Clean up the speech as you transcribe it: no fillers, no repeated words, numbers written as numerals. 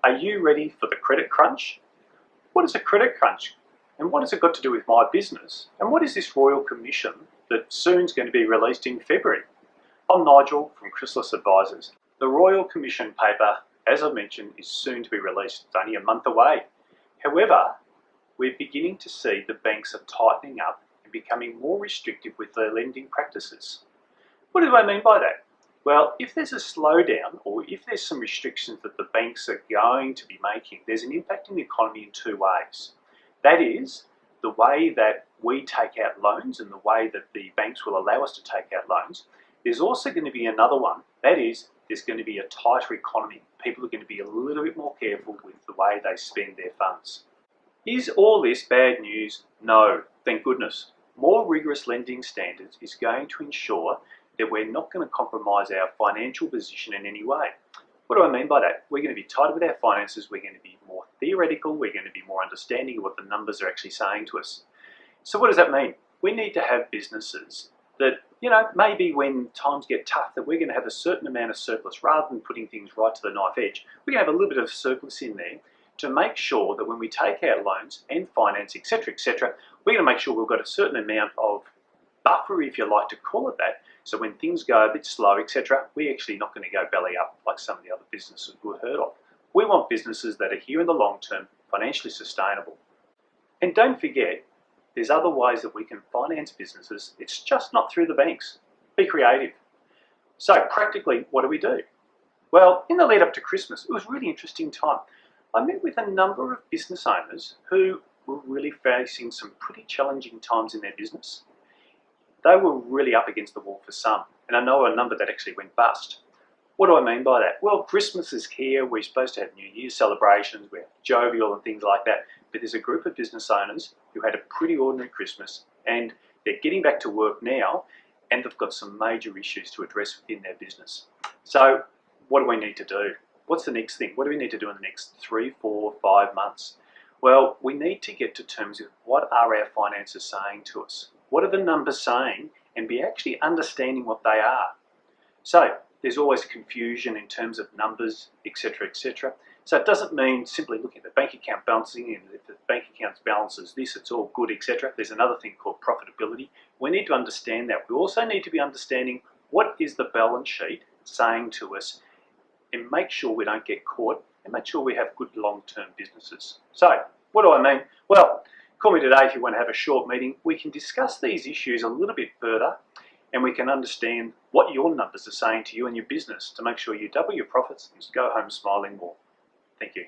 Are you ready for the credit crunch? What is a credit crunch? And what has it got to do with my business? And what is this Royal Commission that soon's going to be released in February? I'm Nigel from Chrysalis Advisors. The Royal Commission paper, as I mentioned, is soon to be released. It's only a month away. However, we're beginning to see the banks are tightening up and becoming more restrictive with their lending practices. What do I mean by that? Well, if there's a slowdown or if there's some restrictions that the banks are going to be making, there's an impact in the economy in two ways. That is, the way that we take out loans and the way that the banks will allow us to take out loans. There's also going to be another one. That is, there's going to be a tighter economy. People are going to be a little bit more careful with the way they spend their funds. Is all this bad news? No, thank goodness. More rigorous lending standards is going to ensure that we're not going to compromise our financial position in any way. What do I mean by that? We're going to be tighter with our finances, we're going to be more theoretical, we're going to be more understanding of what the numbers are actually saying to us. So what does that mean? We need to have businesses that, maybe when times get tough, that we're going to have a certain amount of surplus rather than putting things right to the knife edge. We're going to have a little bit of surplus in there to make sure that when we take out loans and finance, etc., we're going to make sure we've got a certain amount of buffer, if you like to call it that. So when things go a bit slow, etc., we're actually not going to go belly up like some of the other businesses we've heard of. We want businesses that are here in the long term, financially sustainable. And don't forget, there's other ways that we can finance businesses. It's just not through the banks. Be creative. So practically, what do? Well, in the lead up to Christmas, it was a really interesting time. I met with a number of business owners who were really facing some pretty challenging times in their business. They were really up against the wall for some, and I know a number that actually went bust. What do I mean by that? Well, Christmas is here, we're supposed to have New Year's celebrations, we're jovial and things like that, but there's a group of business owners who had a pretty ordinary Christmas, and they're getting back to work now, and they've got some major issues to address within their business. So what do we need to do? What's the next thing? What do we need to do in the next 3, 4, 5 months? Well, we need to get to terms with what are our finances saying to us? What are the numbers saying? And be actually understanding what they are. So there's always confusion in terms of numbers, etc., etc. So it doesn't mean simply looking at the bank account balancing and if the bank account balances this, it's all good, etc. There's another thing called profitability. We need to understand that. We also need to be understanding what is the balance sheet saying to us and make sure we don't get caught and make sure we have good long-term businesses. So what do I mean? Well, call me today if you want to have a short meeting. We can discuss these issues a little bit further and we can understand what your numbers are saying to you and your business to make sure you double your profits and go home smiling more. Thank you.